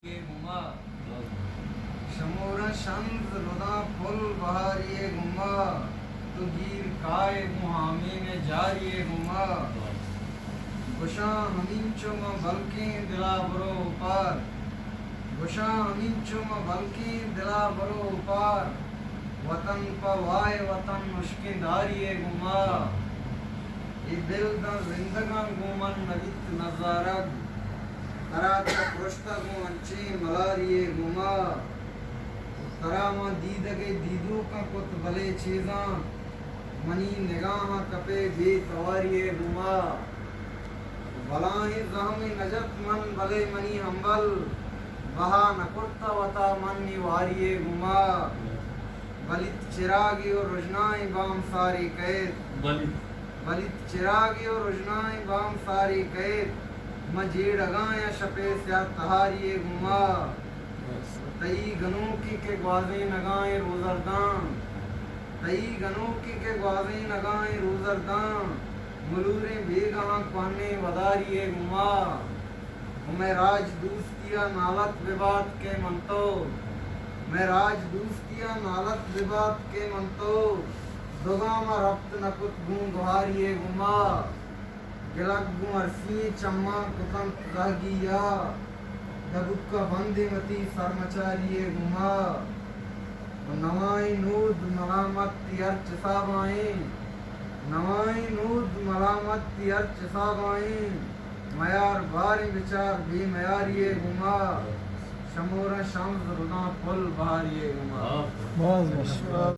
ये गुमा शमोर shuns रुदा full बहारिये गुमा तो गिर काय मुहामे में जारिये गुमा गुशा हमींचुम बल्कि दिला बरो पार गुशा हमींचुम बल्कि दिला बरो पार वतन पवाए वतन मुश्किल दारिये गुमा ये दिल दा जिंदगान गुमन नवित नजारग तराता पुरुषतगु अंचे मलारिये गुमा तरामा दीदगे दीदू का कुत भले चीज़ा मनी निगाह कपे बेतवारिये गुमा भलाहि ज़हमी नजत मन भले मनी हम्बल बहा नकुर्ता वता मन निवारिये गुमा बलित चिरागी और रुजनाई बाम सारी कैद बलित चिरागी और रुजनाई बाम सारी कैद मजीड़ अगाया शपे स्या तहारिये गुमा तई गनोकी के ग्वाज़े नगाए रोजरदान तई गनोकी के ग्वाज़े नगाए रोजरदान मलूरे बेगहाँ क्वाने वदारिये गुमा मैं राज दूस्तिया नालत विवाद के मंतो मैं राज दूस्तिया नालत विवाद के मंतो दुगामा रफ्त नकुत गूं गुहारिये गुमा गिलक गूं अरसी चम्मा कुतम जागिया दबुक्का बंदे मती सरमचारिये गुमा नवाई नूद मलामत तियर्च साबाएं नवाई नूद मलामत तियर्च साबाएं मयार बारी विचार भी मयारिये गुमा शमोरा शम्स रुना फुल बहारिये गुमा।